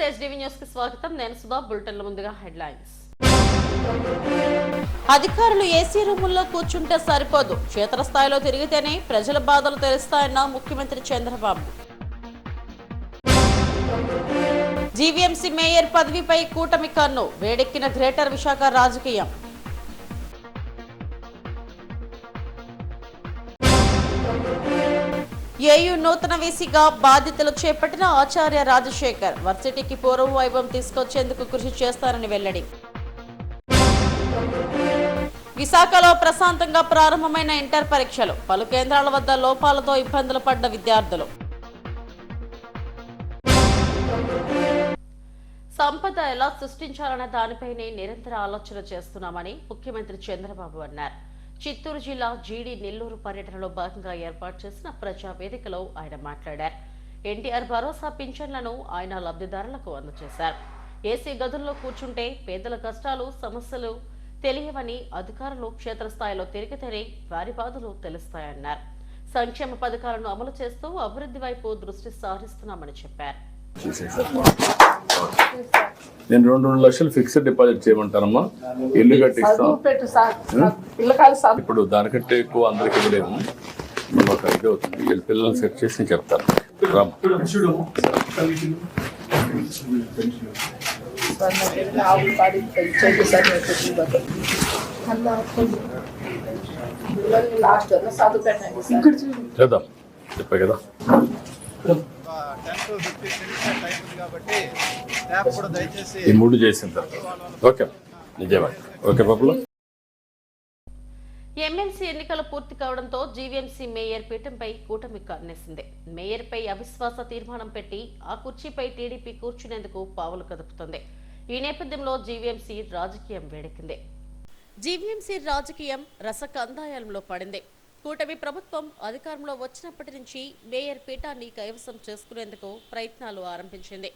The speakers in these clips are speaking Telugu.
నమస్తే ఎస్డీవీ న్యూస్ కి స్వాగతం. నేను సుధా. బులెటిన్ల ముందుగా హెడ్లైన్స్. అధికారులు ఏసీ రూముల్లో కూర్చుంటే సరిపోదు, క్షేత్రస్థాయిలో తిరిగితేనే ప్రజల బాధలు తెలుస్తాయన్న ముఖ్యమంత్రి చంద్రబాబు. జీవీఎంసీ మేయర్ పదవిపై కూటమి కన్ను, వేడెక్కిన గ్రేటర్ విశాఖ రాజకీయం. ఏయూ నూతన వీసీగా బాధ్యతలు చేపట్టిన ఆచార్య రాజశేఖర్, వర్సిటీకి పూర్వ వైభవం తీసుకొచ్చేందుకు కృషి చేస్తారని వెల్లడి. విశాఖలో ప్రశాంతంగా ప్రారంభమైన ఇంటర్ పరీక్షలు, పలు కేంద్రాల వద్ద లోపాలతో ఇబ్బందులు పడ్డ విద్యార్థులు. సంపద ఎలా సృష్టించాలనే దానిపైనే నిరంతర ఆలోచన చేస్తున్నామని ముఖ్యమంత్రి చంద్రబాబు అన్నారు. చిత్తూరు జిల్లా జీడి నెల్లూరు పర్యటనలో భాగంగా ఏర్పాటు చేసిన ప్రజా వేదికలో ఆయన మాట్లాడారు. ఎన్టీఆర్ భరోసా పింఛన్లను ఆయన లబ్ధిదారులకు అందజేశారు. ఏసీ గదుల్లో కూర్చుంటే పేదల కష్టాలు సమస్యలు తెలియవని, అధికారులు క్షేత్రస్థాయిలో తిరిగితేనే వారి బాధలు తెలుస్తాయన్నారు. సంక్షేమ పథకాలను అమలు చేస్తూ అభివృద్ధి వైపు దృష్టి సారిస్తున్నామని చెప్పారు. నేను 2 లక్షలు ఫిక్స్డ్ డిపాజిట్ చేయమంటానమ్మా, ఇల్లు కట్టిస్తాం. ఇప్పుడు దానికంటే ఎక్కువ అందరికి ఇవ్వలేము, ఒక ఇది అవుతుంది. వీళ్ళ పిల్లల్ని సెట్ చేసి నేను చెప్తాను. చేద్దాం, చెప్పే కదా. ఈ 3 చేసిన తర్వాత ఓకే నిజమే. ఓకే బాబులో ఎమ్మెల్సీ ఎన్నికలు పూర్తి కావడంతో జీవీఎంసీ మేయర్ పీఠంపై కూటమి కన్నేసింది. మేయర్పై అవిశ్వాస తీర్మానం పెట్టి ఆ కుర్చీపై టీడీపీ కూర్చునేందుకు పావులు కదుపుతుంది. ఈ నేపథ్యంలో జీవీఎంసీ రాజకీయం వేడెక్కింది. జీవీఎంసీ రాజకీయం రసకందాయాలంలో పడింది. కూటమి ప్రభుత్వం అధికారంలో వచ్చినప్పటి నుంచి మేయర్ పీఠాన్ని కైవసం చేసుకునేందుకు ప్రయత్నాలు ఆరంభించింది.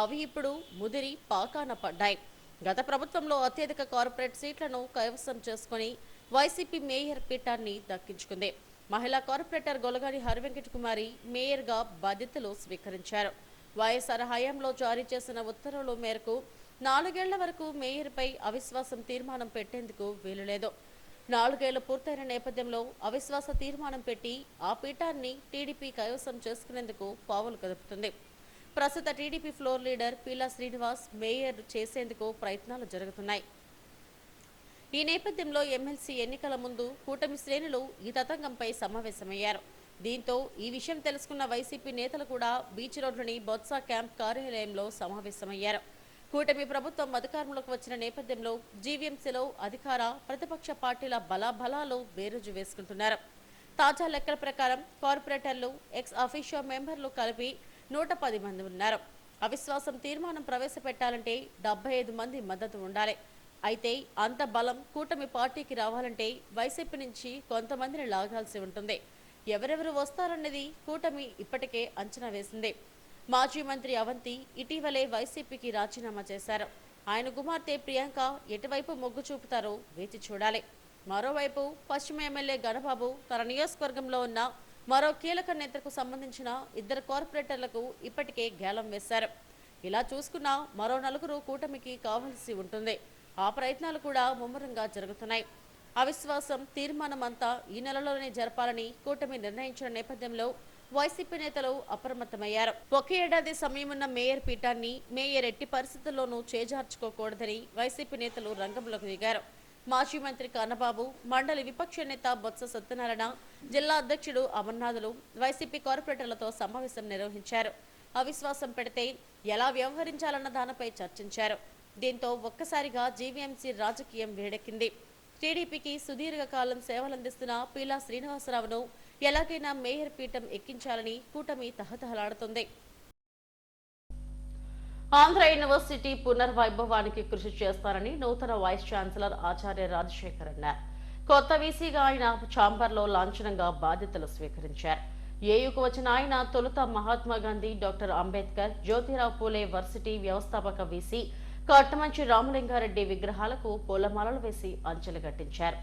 అవి ఇప్పుడు ముదిరి పాకాన పడ్డాయి. గత ప్రభుత్వంలో అత్యధిక కార్పొరేట్ సీట్లను కైవసం చేసుకుని వైసీపీ మేయర్ పీఠాన్ని దక్కించుకుంది. మహిళా కార్పొరేటర్ గొలగాని హరివెంకట కుమారి మేయర్గా బాధ్యతలు స్వీకరించారు. వైఎస్ఆర్ హయాంలో జారీ చేసిన ఉత్తర్వుల మేరకు 4 ఏళ్ల వరకు మేయర్పై అవిశ్వాసం తీర్మానం పెట్టేందుకు వీలులేదు. 4 ఏళ్లు పూర్తయిన నేపథ్యంలో అవిశ్వాస తీర్మానం పెట్టి ఆ పీఠాన్ని టీడీపీ కైవసం చేసుకునేందుకు పావులు కదుపుతుంది. ప్రస్తుత TDP floor leader Peela Srinivas mayor చేసేందుకు ప్రయత్నాలు జరుగుతున్నాయి. ఈ నేపథ్యంలో ఎమ్మెల్సీ ఎన్నికల ముందు కూటమి శ్రేణులు ఈ తతంగంపై సమావేశమయ్యారు. దీంతో ఈ విషయం తెలుసుకున్న వైసీపీ నేతలు కూడా బీచ్ రోడ్లోని బొత్స క్యాంప్ కార్యాలయంలో సమావేశమయ్యారు. కూటమి ప్రభుత్వం అధికారంలోకి వచ్చిన నేపథ్యంలో జీవీఎంసీలో అధికార ప్రతిపక్ష పార్టీల బలాబలాలు బేరుజు వేసుకుంటున్నారు. తాజా లెక్కల ప్రకారం కార్పొరేటర్లు, ఎక్స్ అఫీషియో మెంబర్లు కలిపి 110 మంది ఉన్నారు. అవిశ్వాసం తీర్మానం ప్రవేశపెట్టాలంటే 75 మంది మద్దతు ఉండాలి. అయితే అంత బలం కూటమి పార్టీకి రావాలంటే వైసీపీ నుంచి కొంతమందిని లాగాల్సి ఉంటుంది. ఎవరెవరు వస్తారన్నది కూటమి ఇప్పటికే అంచనా వేసింది. మాజీ మంత్రి అవంతి ఇటీవలే వైసీపీకి రాజీనామా చేశారు. ఆయన కుమార్తె ప్రియాంక ఎటువైపు మొగ్గు చూపుతారో వేచి చూడాలి. మరోవైపు పశ్చిమ ఎమ్మెల్యే గణబాబు తన నియోజకవర్గంలో ఉన్న మరో కీలక నేతకు సంబంధించిన 2 కార్పొరేటర్లకు ఇప్పటికే గేలం వేశారు. ఇలా చూసుకున్నా మరో 4 కూటమికి కావాల్సి ఉంటుంది. ఆ ప్రయత్నాలు కూడా ముమ్మరంగా జరుగుతున్నాయి. అవిశ్వాసం తీర్మానం అంతా ఈ నెలలోనే జరపాలని కూటమి నిర్ణయించిన నేపథ్యంలో వైసీపీ నేతలు అప్రమత్తమయ్యారు. ఒకే ఏడాది సమయమున్న మేయర్ పీఠాన్ని మేయర్ ఎట్టి పరిస్థితుల్లోనూ చేజార్చుకోకూడదని వైసీపీ నేతలు రంగంలోకి దిగారు. మాజీ మంత్రి కన్నబాబు, మండలి విపక్ష నేత బొత్స సత్యనారాయణ, జిల్లా అధ్యక్షుడు అమర్నాథులు వైసీపీ కార్పొరేటర్లతో సమావేశం నిర్వహించారు. అవిశ్వాసం పెడితే ఎలా వ్యవహరించాలన్న దానిపై చర్చించారు. దీంతో ఒక్కసారిగా జీవీఎంసీ రాజకీయం వేడెక్కింది. టీడీపీకి సుదీర్ఘకాలం సేవలందిస్తున్న పీలా శ్రీనివాసరావును ఎలాగైనా మేయర్ పీఠం ఎక్కించాలని కూటమి తహతహలాడుతుంది. ఆంధ్ర యూనివర్సిటీ పునర్వైభవానికి కృషి చేస్తారని నూతన వైస్ ఛాన్సలర్ ఆచార్య రాజశేఖర్ అన్నారు. కొత్త వీసీగా ఆయన ఛాంబర్లో లాంఛనంగా బాధ్యతలు స్వీకరించారు. ఏయుకు వచ్చిన ఆయన తొలుత మహాత్మా గాంధీ, డాక్టర్ అంబేద్కర్, జ్యోతిరావు పూలే వర్సిటీ వ్యవస్థాపక వీసీ కట్టమంచి రామలింగారెడ్డి విగ్రహాలకు పూలమాలలు వేసి అంచెలు కట్టించారు.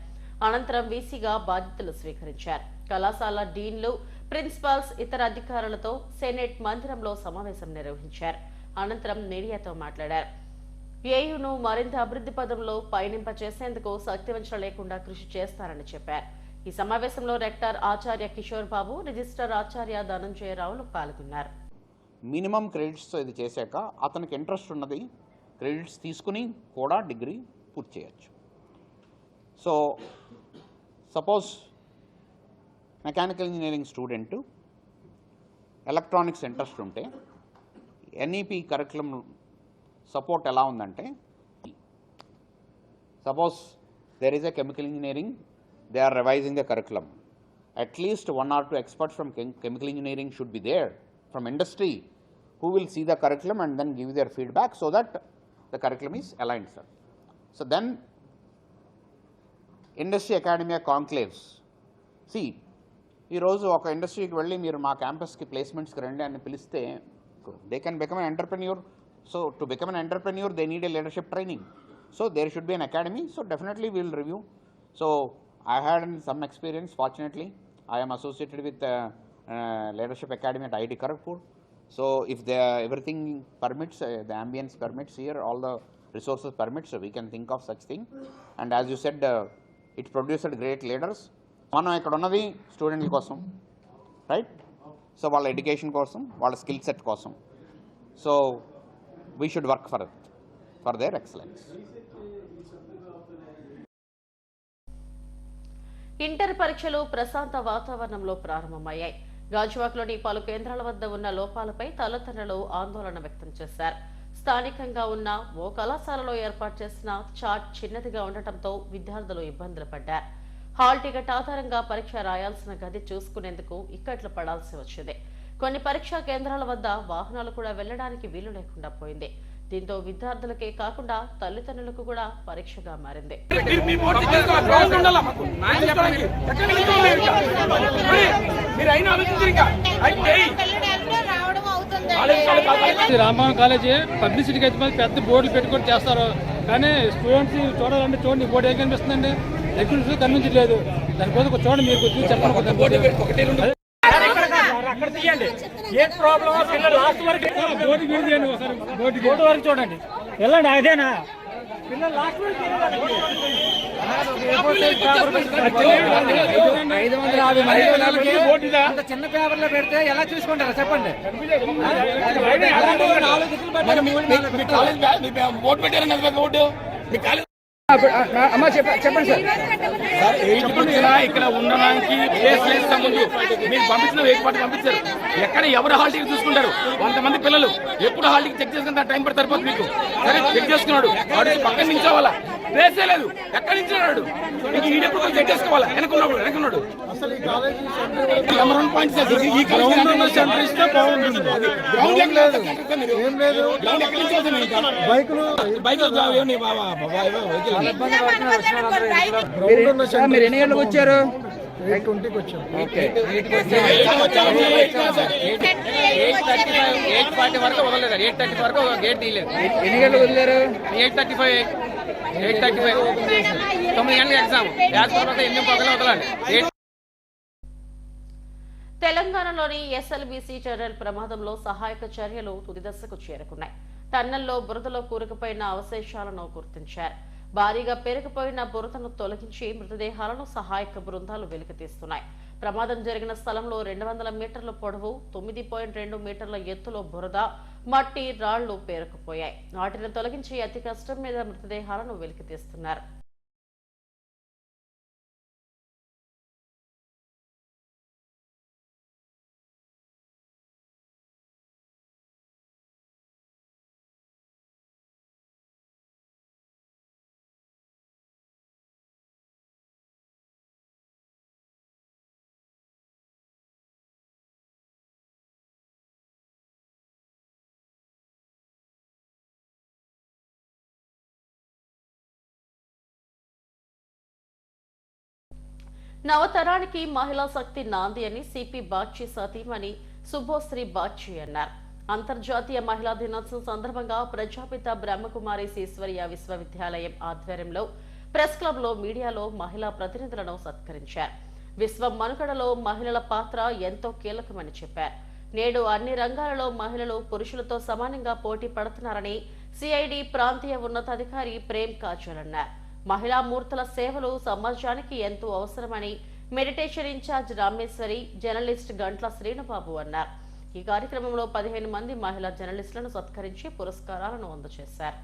అనంతరం వీసీగా బాధ్యతలు స్వీకరించారు. కళాశాల డీన్లు, ప్రిన్సిపాల్స్, ఇతర అధికారులతో సెనేట్ మందిరంలో సమావేశం నిర్వహించారు. అనంతరం మీడియాతో మాట్లాడారు. ఏయును మరింత అభివృద్ధి పదంలో పయనింపచేసేందుకు శక్తివంచన లేకుండా కృషి చేస్తారని చెప్పారు. ఈ సమావేశంలో రెక్టర్ ఆచార్య కిషోర్ బాబు, రిజిస్ట్రార్ ఆచార్య ధనంజయరావులు పాల్గొన్నారు. మినిమం క్రెడిట్స్ ఇది చేశాక అతనికి ఇంట్రెస్ట్ ఉన్నది క్రెడిట్స్ తీసుకుని కూడా డిగ్రీ పూర్తి చేయొచ్చు. So suppose mechanical engineering student electronics interest ఉంటే ఎన్ఈపి కరికులం సపోర్ట్ ఎలా ఉందంటే, suppose there is a chemical engineering, they are revising the curriculum, at least 1 or 2 experts from chemical engineering should be there from industry who will see the curriculum and then give their feedback so that the curriculum is aligned, sir. So then industry academia conclaves. See, ఈ రోజు ఒక ఇండస్ట్రీకి వెళ్ళి మీరు మా క్యాంపస్కి ప్లేస్మెంట్స్కి రండి అని పిలిస్తే they can become an entrepreneur. So to become an entrepreneur they need a leadership training. So there should be an academy. So definitely we will review. సో I had some experience, fortunately. I am associated with Leadership Academy at IIT Kharagpur. So if everything permits, the ambience permits here, all the resources permits, so we can think of such thing. And as you said, it produced great leaders. మనం ఇక్కడ ఉన్నది స్టూడెంట్ల కోసం, రైట్? సో వాళ్ళ ఎడ్యుకేషన్ కోసం, వాళ్ళ స్కిల్ సెట్ కోసం. So we should work for their excellence. Inter పరీక్షలు ప్రశాంత వాతావరణంలో ప్రారంభమయ్యాయి. గాజువాకలోని పలు కేంద్రాల వద్ద ఉన్న లోపాలపై తల్లిదండ్రులు ఆందోళన వ్యక్తం చేశారు. స్థానికంగా ఉన్న ఓ కళాశాలలో ఏర్పాటు చేసిన చార్ట్ చిన్నదిగా ఉండటంతో విద్యార్థులు ఇబ్బందులు పడ్డారు. హాల్ టికెట్ ఆధారంగా పరీక్ష రాయాల్సిన గది చూసుకునేందుకు ఇక్కట్లు పడాల్సి వచ్చింది. కొన్ని పరీక్షా కేంద్రాల వద్ద వాహనాలు కూడా వెళ్లడానికి వీలు లేకుండా పోయింది. దీంతో విద్యార్థులకే కాకుండా తల్లిదండ్రులకు కూడా పరీక్షగా మారింది. రామమోహన్ కాలేజీ పబ్లిసిటీకి అయితే పెద్ద బోర్డులు పెట్టుకొని చేస్తారు, కానీ స్టూడెంట్స్ చూడాలంటే చూడండి, బోర్డు ఏం కనిపిస్తుందండి? ఎక్కడ కనిపించట్లేదు. దానికోసం చూడండి, మీరు చెప్పండి. అక్కడ తీయండి, ఏ ప్రాబ్లమ్ పిల్లలు లాస్ట్ వరకు బోర్డు తీయండి, ఒకసారి బోర్డు వరకు చూడండి, వెళ్ళండి. అదేనా పిల్లలు లాస్ట్ వరకు 550 మంది అంత చిన్న పేపర్ లో పెడితే ఎలా చూసుకుంటారా చెప్పండి? చెప్పండి సార్. ఇక్కడ ఉండడానికి ప్లేస్ లేదు. ముందు మీరు పంపించిన ఏర్పాటు పంపించారు, ఎక్కడ ఎవరు హాల్ టికెట్ చూసుకుంటారు? 100 మంది పిల్లలు ఎప్పుడు హాల్ టికెట్ చెక్ చేసుకుంటే టైం పడి సరిపోతుంది. మీకు సరే చెక్ చేసుకున్నాడు, వాడు పక్కన నించోవాలా? ప్లేసే లేదు, ఎక్కడి నుంచి రాడు? మీకు ఈడెప్పుడు చెక్ చేసుకోవాలా? వెనకున్నాడు మీరు ఎన్ని గంటలకు వచ్చారు? 8:20కి వచ్చాం. 8:40 వరకు వదలలేదు. 8:30 వరకు గేట్ తీయలేదు. ఎన్ని గంటలకు వదిలేరు? 8:35 9 గంటలకు ఎగ్జామ్. తర్వాత 8 పక్కన వదలాలి. తెలంగాణలోని ఎస్ఎల్బీసీ టన్నెల్ ప్రమాదంలో సహాయక చర్యలు తుది దశకు చేరుకున్నాయి. టన్నెల్లో బురదలో కూరుకుపోయిన అవశేషాలను గుర్తించారు. భారీగా పెరిగిపోయిన బురదను తొలగించి మృతదేహాలను సహాయక బృందాలు వెలికితీస్తున్నాయి. ప్రమాదం జరిగిన స్థలంలో 200 మీటర్ల పొడవు, 9.2 మీటర్ల ఎత్తులో బురద, మట్టి, రాళ్లు పేరుకుపోయాయి. వాటిని తొలగించి అతి కష్టం మీద మృతదేహాలను వెలికితీస్తున్నారు. నవతరానికి మహిళా శక్తి నాంది అని సిపి బాచ్చి సతీమణి శుభోశ్రీ బాచ్చి అన్నారు. అంతర్జాతీయ మహిళా దినోత్సవం సందర్భంగా ప్రజాపిత బ్రహ్మకుమారి ఈశ్వరీయ విశ్వవిద్యాలయం ఆధ్వర్యంలో ప్రెస్ క్లబ్ లో మీడియాలో మహిళా ప్రతినిధులను సత్కరించారు. విశ్వ మనుగడలో మహిళల పాత్ర ఎంతో కీలకమని చెప్పారు. నేడు అన్ని రంగాలలో మహిళలు పురుషులతో సమానంగా పోటీ పడుతున్నారని సిఐడి ప్రాంతీయ ఉన్నతాధికారి ప్రేమ్ కాజల్ అన్నారు. మహిళా మూర్తుల సేవలు సమాజానికి ఎంతో అవసరమని మెడిటేషన్ ఇన్ఛార్జ్ రామేశ్వరి, జర్నలిస్ట్ గంట్ల శ్రీనుబాబు అన్నారు. ఈ కార్యక్రమంలో 15 మంది మహిళా జర్నలిస్టులను సత్కరించి పురస్కారాలను అందజేశారు.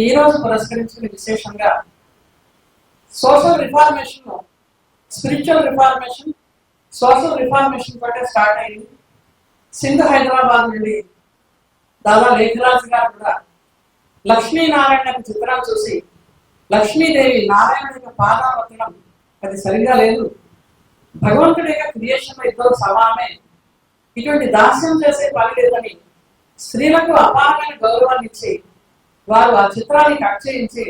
ఈ రోజు పురస్కరించిన విశేషంగా social reformation, spiritual reformation, social reformation తోటే స్టార్ట్ అయింది. సింధు హైదరాబాద్ నుండి దాదా లేఖరాజు గారు కూడా లక్ష్మీనారాయణ చిత్రాలు చూసి లక్ష్మీదేవి నారాయణ యొక్క పాదావతనం అది సరిగా లేదు, భగవంతుడి యొక్క క్రియేషన్ ఇద్దరు సమానమే, ఇటువంటి దాస్యం చేసే పని లేదని స్త్రీలకు అపారమైన గౌరవాన్ని ఇచ్చి వారు ఆ చిత్రాన్ని కట్ చేయించి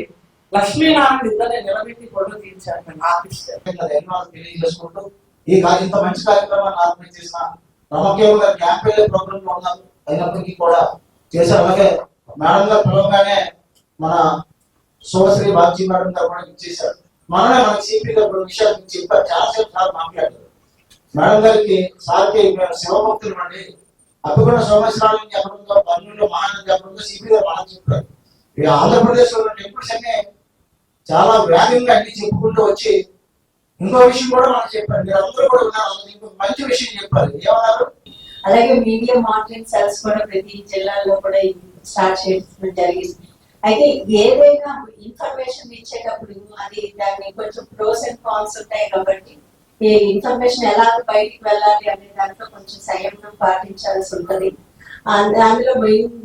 లక్ష్మీనారాయణ ఇద్దరిని నిలబెట్టి ఫోటో తీయించారు. తెలియజేసుకుంటూ ఈ ఇంత మంచి కార్యక్రమాన్ని ఆర్గనైజ్ చేసిన రమకేవ్ గారు క్యాంపెయిన్ ప్రోగ్రామ్ లో ఉన్నారు అయినప్పటికీ కూడా చేశారు. అలాగే మేడం గారు పిలవగానే మన శుభశ్రీ బాబ్జీ మేడం గారు కూడా ఇచ్చేశారు. మనమే మనకి సిపి గారు విషయాలు చెప్పారు, చాలాసేపు సార్ మాట్లాడారు. మేడం గారికి సార్కి శివభక్తులు అండి, అప్పుడు సోమేశ్వరాలు ఎక్కడ ఉందో, కర్నూలులో మహానది ఎక్కడ ఉందో సిపి గారు మనం చెప్పారు. ఈ ఆంధ్రప్రదేశ్ లో టెంపుల్స్ అన్ని చాలా వేగంగా అన్ని చెప్పుకుంటూ వచ్చి ఇంకో విషయం కూడా మనం చెప్పారు, మీరు అందరూ కూడా ఉన్నారు, ఇంకొక మంచి విషయం చెప్పారు. ఏమన్నారు? అలాగే మీడియా మానిటరింగ్ సెల్స్ కూడా ప్రతి జిల్లాలో కూడా స్టార్ట్ చేయడం జరిగింది. అయితే ఏదైనా ఇన్ఫర్మేషన్ ఇచ్చేటప్పుడు అది దాన్ని కొంచెం ప్రోస్ అండ్ కాన్స్ ఉంటాయి కాబట్టి ఈ ఇన్ఫర్మేషన్ ఎలా బయటికి వెళ్ళాలి అనే దాంట్లో కొంచెం సంయమనం పాటించాల్సి ఉంటుంది. అందులో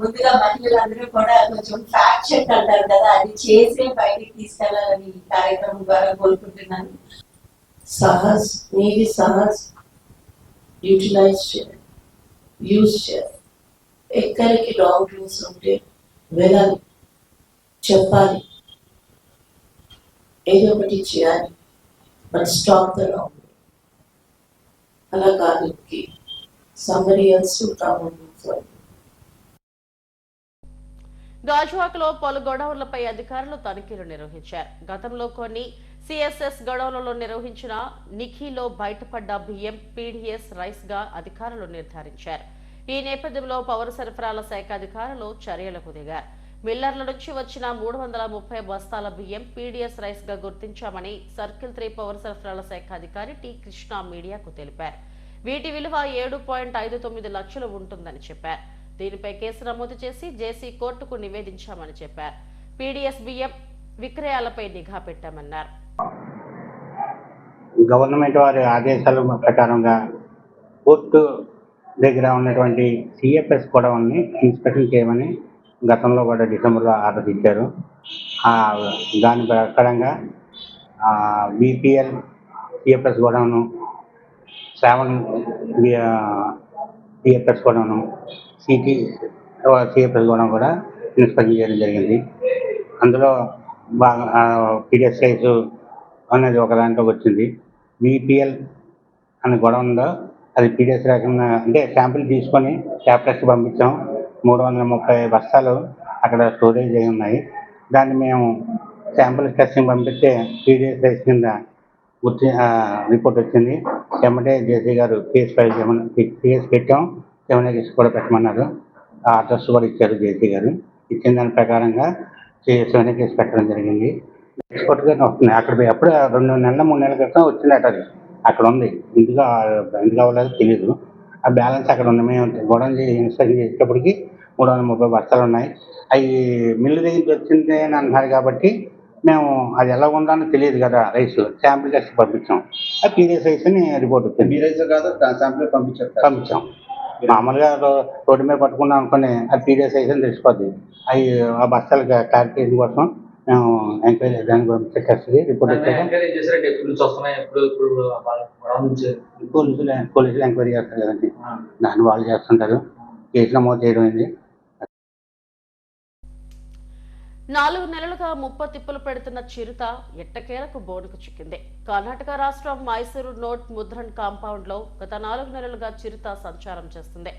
ముందుగా మహిళలందరూ కూడా కొంచెం ఫ్యాక్ట్ చెక్ అంటారు కదా, అది చేసి బయటికి తీసుకెళ్లాలని ఈ కార్యక్రమం ద్వారా కోరుకుంటున్నాను. సాహస్ మీది సాహస్ యూటిలైజ్ చేయాలి, యూజ్ చేయాలి. ఎక్కడికి రాంగ్ న్యూస్ ఉంటే వెళ్ళాలి, చెప్పాలి, ఏదో ఒకటి చేయాలి, బట్ స్టాప్ ద రాంగ్. అలా కాదు somebody else will come and do for you. గాజువాకలో పలు గొడవలపై అధికారులు తనిఖీలు నిర్వహించారు. గతంలో కొన్ని సిఎస్ఎస్ గొడవలలో నిర్వహించిన నిఖీలో బయటపడ్డ బియ్యం పీడీఎస్ రైస్ గా అధికారులు నిర్ధారించారు. ఈ నేపథ్యంలో పౌర సరఫరాల శాఖ అధికారులు చర్యలకు దిగారు. మిల్లర్ల నుంచి వచ్చిన 330 బస్తాల బియ్యం పీడీఎస్ రైస్ గా గుర్తించామని సర్కిల్ 3 పౌర సరఫరాల శాఖ అధికారి టి కృష్ణ మీడియాకు తెలిపారు. వీటి విలువ 7.59 లక్షలు ఉంటుందని చెప్పారు. దీనిపై కేసు నమోదు చేసి జేసీ కోర్టుకు నివేదించామని చెప్పారు. పీడీఎస్ బియ్యం విక్రయాలపై నిఘా పెట్టామన్నారు. గవర్నమెంట్ వారి ఆదేశాల ప్రకారంగా కోర్టు దగ్గర ఉన్నటువంటి సిఎఫ్ఎస్ గొడవల్ని ఇన్స్పెక్షన్ చేయమని గతంలో కూడా డిసెంబర్లో ఆర్డర్ ఇచ్చారు. దాని ప్రకారంగా బీపీఎల్ సిఎఫ్ఎస్ గొడవను, 7 సిఎఫ్ఎస్ గొడవను, సిటీ సిఎఫ్ఎస్ గొడవ కూడా ఇన్స్పెక్షన్ చేయడం జరిగింది. అందులో బాగా పీడిఎస్ సైజు అనేది ఒక దాంట్లోకి వచ్చింది. బీపీఎల్ అనే గొడవ ఉందో అది పీడిఎస్ రకంగా అంటే శాంపిల్ తీసుకొని క్యాప్టెస్కి పంపించాం. 330 బస్తాలు అక్కడ స్టోరేజ్ అయి ఉన్నాయి. దాన్ని మేము శాంపిల్ టెస్టింగ్ పంపిస్తే పీడిఎస్ రైస్ కింద రిపోర్ట్ వచ్చింది. ఎమ్మటే జేసీ గారు కేసు ఫైల్ కేసు పెట్టాం. ఏమైనా కేసు కూడా పెట్టమన్నారు. ఆ అడ్రస్ కూడా ఇచ్చారు జేసీ గారు. ఇచ్చిన దాని ప్రకారంగా ఏమైనా కేసు పెట్టడం జరిగింది. ఎక్స్పోర్ట్ గానే వస్తుంది. అక్కడ ఎప్పుడు 2 నెలల 3 నెలల క్రితం వచ్చిందట. అది అక్కడ ఉంది. ఎందుకు అవ్వలేదు తెలియదు. ఆ బ్యాలెన్స్ అక్కడ ఉంది. మేము గొడవ ఇన్స్పెక్షన్ చేసేటప్పటికి 330 బస్తాలు ఉన్నాయి. అవి మిల్లు దగ్గరికి వచ్చింది అని అంటున్నారు కాబట్టి మేము అది ఎలా ఉందో అని తెలియదు కదా. రైస్ శాంపిల్ టెస్ట్ పంపించాం. ఆ పీడిఎస్ రైస్ అని రిపోర్ట్ వచ్చింది. మీ రైస్ కాదు శాంపిల్ పంపించాం. మామూలుగా రోడ్డు మీద పట్టుకున్నాం అనుకోండి, అది పీడిఎస్ రైస్ అని తెలిసిపోద్ది. అవి ఆ బస్తాలు క్లారిఫికేషన్ కోసం మేము ఎంక్వైరీ దానికి పంపించే టెస్ట్కి రిపోర్ట్ వచ్చాక పోలీసులు ఎంక్వైరీ చేస్తారు కదండి, దాన్ని వాళ్ళు చేస్తుంటారు. కేసు నమోదు చేయడం అయింది. 4 నెలలుగా ముప్పతిప్పులు పెడుతున్న చిరుత ఎట్టకేలకు బోనుకు చిక్కింది. కర్ణాటక రాష్ట్రం మైసూరు నోట్ ముద్రన్ కాంపౌండ్ లో గత 4 నెలలుగా చిరుత సంచారం చేస్తుంది.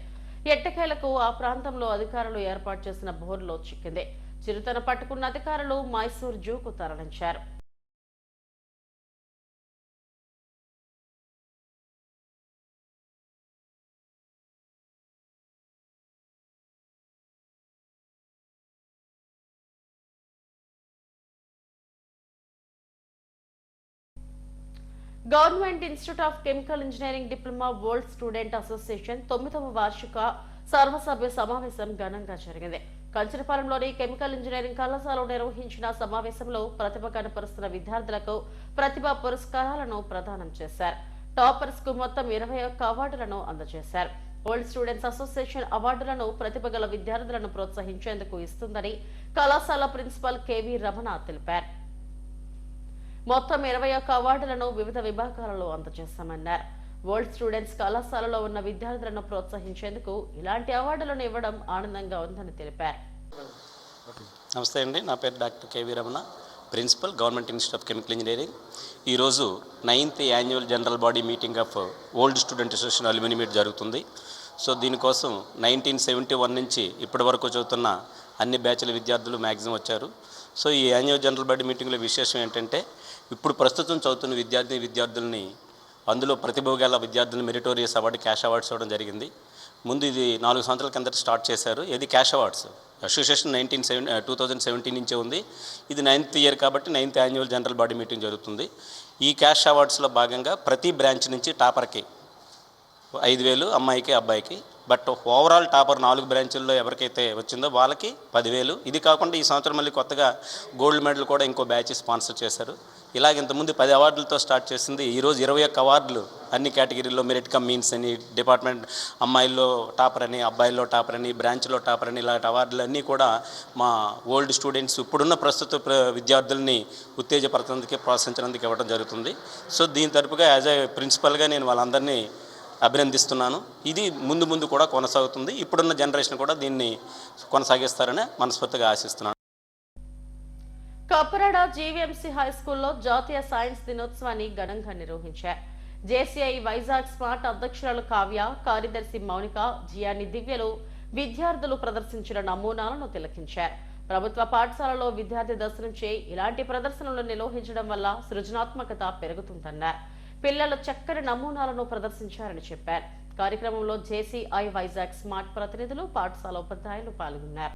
ఎట్టకేలకు ఆ ప్రాంతంలో అధికారులు ఏర్పాటు చేసిన బోనులో చిక్కింది. చిరుతను పట్టుకున్న అధికారులు మైసూరు జూకు తరలించారు. Government institute of chemical engineering diploma world student association 9వ వార్షిక సర్వసభ్య సమావేశం ఘనంగా జరిగింది. కంచరపాలెంలోని కెమికల్ ఇంజనీరింగ్ కళాశాలలో నిర్వహించిన సమావేశంలో ప్రతిభ కనపరుస్తున్న విద్యార్థులకు ప్రతిభా పురస్కారాలను ప్రదానం చేశారు. టాపర్స్ కు మొత్తం 21 అవార్డులను అందజేశారు. వరల్డ్ స్టూడెంట్స్ అసోసియేషన్ అవార్డులను ప్రతిభ గల విద్యార్థులను ప్రోత్సహించేందుకు ఇస్తుందని కళాశాల ప్రిన్సిపల్ కెవి రమణ తెలిపారు. మొత్తం 21 అవార్డులను వివిధ విభాగాలలో అందజేశామన్నారు. వరల్డ్ స్టూడెంట్స్ కళాశాలలో ఉన్న విద్యార్థులను ప్రోత్సహించేందుకు ఇలాంటి అవార్డులను ఇవ్వడం ఆనందంగా ఉందని తెలిపారు. నమస్తే అండి, నా పేరు doctor K V Ramana, principal government institute of chemical engineering. ఈరోజు 9th annual general body meeting of old student association alumni meet జరుగుతుంది. సో దీనికోసం 1971 నుంచి ఇప్పటి వరకు చదువుతున్న అన్ని బ్యాచ్ల విద్యార్థులు మ్యాక్సిమం వచ్చారు. సో ఈ యాన్యువల్ జనరల్ బాడీ మీటింగ్లో విశేషం ఏంటంటే ఇప్పుడు ప్రస్తుతం చదువుతున్న విద్యార్థుల్ని అందులో ప్రతిభ గల విద్యార్థులను మెరిటోరియస్ అవార్డు, క్యాష్ అవార్డ్స్ ఇవ్వడం జరిగింది. ముందు ఇది 4 సంవత్సరాల కిందట స్టార్ట్ చేశారు. ఇది క్యాష్ అవార్డ్స్ అసోసియేషన్ 2017 నుంచే ఉంది. ఇది 9th ఇయర్ కాబట్టి 9th annual general body meeting జరుగుతుంది. ఈ క్యాష్ అవార్డ్స్లో భాగంగా ప్రతి బ్రాంచ్ నుంచి టాపర్కి 5,000, అమ్మాయికి అబ్బాయికి. బట్ ఓవరాల్ టాపర్ 4 బ్రాంచుల్లో ఎవరికైతే వచ్చిందో వాళ్ళకి 10,000. ఇది కాకుండా ఈ సంవత్సరం మళ్ళీ కొత్తగా గోల్డ్ మెడల్ కూడా ఇంకో బ్యాచ్ స్పాన్సర్ చేశారు. ఇలాగ ఇంతకుముందు 10 అవార్డులతో స్టార్ట్ చేసింది. ఈరోజు 21 అవార్డులు అన్ని కేటగిరీల్లో మెరిట్ కమ్ మీన్స్ అని, డిపార్ట్మెంట్ అమ్మాయిల్లో టాపర్ అని, అబ్బాయిల్లో టాపర్ అని, బ్రాంచ్లో టాపర్ అని, ఇలాంటి అవార్డులు అన్నీ కూడా మా ఓల్డ్ స్టూడెంట్స్ ఇప్పుడున్న ప్రస్తుత విద్యార్థుల్ని ఉత్తేజపరచడానికి, ప్రోత్సహించడానికి ఇవ్వడం జరుగుతుంది. సో దీని తరపుగా యాజ్ ఏ ప్రిన్సిపల్గా నేను వాళ్ళందరినీ అభినందిస్తున్నాను. ఇది ముందు కూడా కొనసాగుతుంది. ఇప్పుడున్న జనరేషన్ కూడా దీన్ని కొనసాగిస్తారని మనస్ఫూర్తిగా ఆశిస్తున్నాను. కప్పరాడ జీవీఎంసీ హై స్కూల్లో జాతీయ సైన్స్ దినోత్సవాన్ని ఘనంగా నిర్వహించారు. జేసీఐ వైజాగ్ స్మార్ట్ అధ్యక్షురాలు కావ్య, కార్యదర్శి మౌనిక, జియాని దివ్యలు విద్యార్థులు ప్రదర్శించిన నమూనాలను తిలకించారు. ప్రభుత్వ పాఠశాలలో విద్యార్థి దశ నుంచే ఇలాంటి ప్రదర్శనలు నిర్వహించడం వల్ల సృజనాత్మకత పెరుగుతుందన్నారు. పిల్లలు చక్కని నమూనాలను ప్రదర్శించారని చెప్పారు. కార్యక్రమంలో జేసీఐ వైజాగ్ స్మార్ట్ ప్రతినిధులు, పాఠశాల ఉపాధ్యాయులు పాల్గొన్నారు.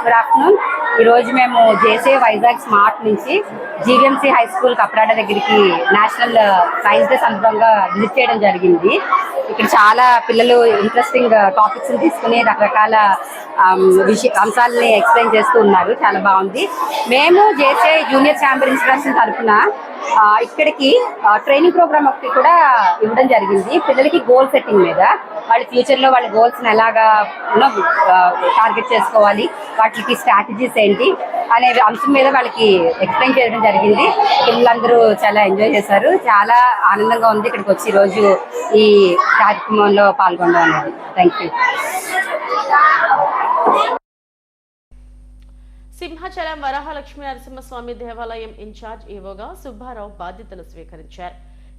Good afternoon. ఈరోజు మేము జేసీఐ వైజాగ్ స్మార్ట్ నుంచి జీవీఎంసీ హై స్కూల్ కప్పరాడ దగ్గరికి నేషనల్ సైన్స్ డే సందర్భంగా విజిట్ చేయడం జరిగింది. ఇక్కడ చాలా పిల్లలు ఇంట్రెస్టింగ్ టాపిక్స్ తీసుకుని రకరకాల అంశాలని ఎక్స్ప్లెయిన్ చేస్తూ ఉన్నారు. చాలా బాగుంది. మేము జేసీఐ జూనియర్ ఛాంబర్ ఇంటర్నేషనల్ తరఫున ఇక్కడికి ట్రైనింగ్ ప్రోగ్రామ్ ఒకటి కూడా ఇవ్వడం జరిగింది. పిల్లలకి గోల్ సెట్టింగ్ మీద వాళ్ళ ఫ్యూచర్లో వాళ్ళ గోల్స్ని ఎలాగా టార్గెట్ చేసుకోవాలి, వాటికి స్ట్రాటజీస్ ఏంటి అనే అంశం మీద వాళ్ళకి ఎక్స్ప్లెయిన్ చేయడం జరిగింది. పిల్లలందరూ చాలా ఎంజాయ్ చేశారు. చాలా ఆనందంగా ఉంది ఇక్కడికి వచ్చి ఈరోజు ఈ కార్యక్రమంలో పాల్గొనడం అనేది. Thank you. సింహాచలం వరహాలక్ష్మీ నరసింహస్వామి దేవాలయం ఇన్ఛార్జ్ ఈవోగా సుబ్బారావు బాధ్యతలు స్వీకరించారు.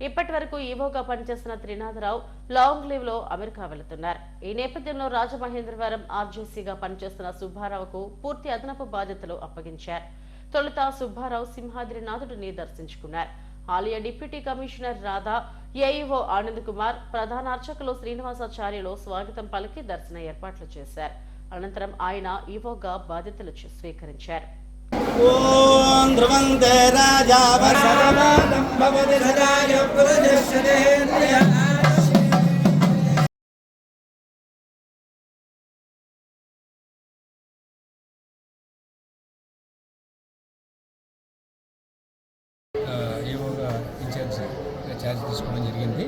ఇప్పటి వరకు ఈవోగా పనిచేసిన త్రినాథరావు లాంగ్ లీవ్ లో అమెరికా వెళుతున్నారు. ఈ నేపథ్యంలో రాజమహేంద్రవరం ఆర్జేసీగా పనిచేస్తున్న సుబ్బారావుకు పూర్తి అదనపు బాధ్యతలు అప్పగించారు. తొలుత సుబ్బారావు సింహాద్రినాథుడిని దర్శించుకున్నారు. ఆలయ deputy commissioner Radha, AEO Anand Kumar, ప్రధాన అర్చకులు శ్రీనివాసాచార్యులు స్వాగతం పలికి దర్శన ఏర్పాట్లు చేశారు. అనంతరం ఆయన ఈవోగా బాధ్యతలు స్వీకరించారు. ఈవోగా ఛార్జ్ తీసుకోవడం జరిగింది.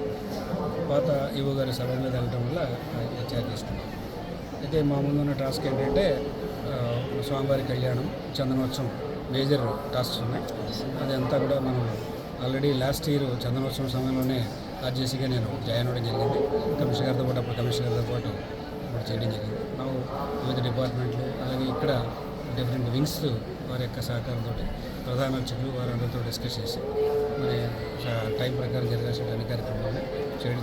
పాత ఈవో గారి సభ మీద వెళ్ళడం వల్ల ఛార్జ్ తీసుకున్నాం. అయితే మా ముందు ఉన్న టాస్క్ ఏంటంటే స్వామివారి కళ్యాణం, చందనోత్సవం మేజర్ టాస్క్స్ ఉన్నాయి. అదంతా కూడా మనం ఆల్రెడీ లాస్ట్ ఇయర్ చందనోత్సవం సమయంలోనే ఆర్జేసీగా నేను జాయిన్ అవ్వడం జరిగింది. కమిషనర్ గారితో పాటు అప్పుడు కమిషనర్ గారితో పాటు ఇప్పుడు చేయడం జరిగింది. ನಾವು వివిధ డిపార్ట్మెంట్లు అలాగే ఇక్కడ డిఫరెంట్ వింగ్స్ వారి యొక్క సహకారంతో ప్రధాన అర్చకులు వారందరితో డిస్కస్ చేసి మరి టైం ప్రకారం జరగాల్సిన అన్ని కార్యక్రమాలను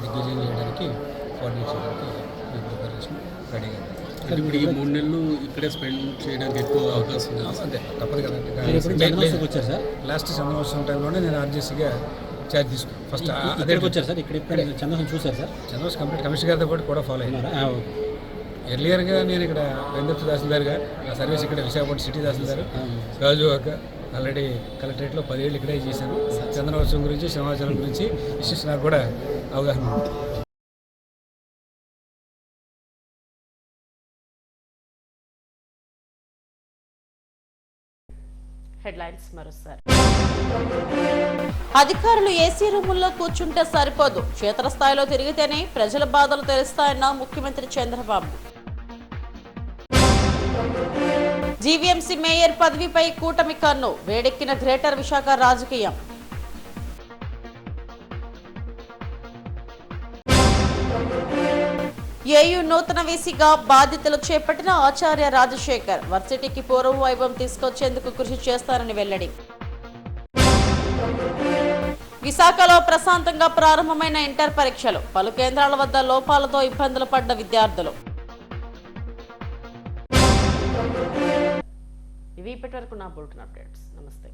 దిగ్విజయం చేయడానికి కోఆర్డినేట్ చేయడానికి ప్రిపరేషన్ రెడీగా ఉంది. ఇప్పుడు ఈ 3 నెలలు ఇక్కడే స్పెండ్ చేయడానికి ఎక్కువ అవకాశం ఉంది. అంతే, తప్పదు కదండి. వచ్చారు సార్, లాస్ట్ చంద్రవత్సవం టైంలోనే నేను ఆర్జేసీగా ఛార్జ్ తీసుకున్నాను. ఫస్ట్ అక్కడికి వచ్చారు సార్, ఇక్కడ చంద్రవత్సవం చూసారు సార్. చంద్రవత్సవం కంప్లీట్ కమిషనర్ గారితో పాటు కూడా ఫాలో అయ్యారు. ఎర్లియర్గా నేను ఇక్కడ వెందర్తి తహసీల్దార్గా నా సర్వీస్ ఇక్కడ విశాఖపట్నం సిటీ తహసీల్దార్, గాజువాక, ఆల్రెడీ కలెక్టరేట్లో 10 ఏళ్ళు ఇక్కడే చేశాను. చంద్రవంశం గురించి సింహాచలం గురించి ఇష్యూస్ నాకు కూడా అవగాహన ఉంది. హెడ్లైన్స్ మరోసారి. అధికారులు ఏసీ రూముల్లో కూర్చుంటే సరిపోదు, క్షేత్రస్థాయిలో తిరిగితేనే ప్రజల బాధలు తెలుస్తాయన్న ముఖ్యమంత్రి చంద్రబాబు. జీవీఎంసీ మేయర్ పదవిపై కూటమి కన్ను, వేడెక్కిన గ్రేటర్ విశాఖ రాజకీయం. ఏయూ నూతన వీసీగా బాధ్యతలు చేపట్టిన ఆచార్య రాజశేఖర్, వర్సిటీకి పూర్వ వైభవం తీసుకొచ్చేందుకు కృషి చేస్తారని వెల్లడి. విశాఖలో ప్రశాంతంగా ప్రారంభమైన ఇంటర్ పరీక్షలు, పలు కేంద్రాల వద్ద లోపాలతో ఇబ్బందులు పడ్డ విద్యార్థులు. ఇవి ఇప్పటివరకు నా బులెటిన్ అప్డేట్స్. నమస్తే.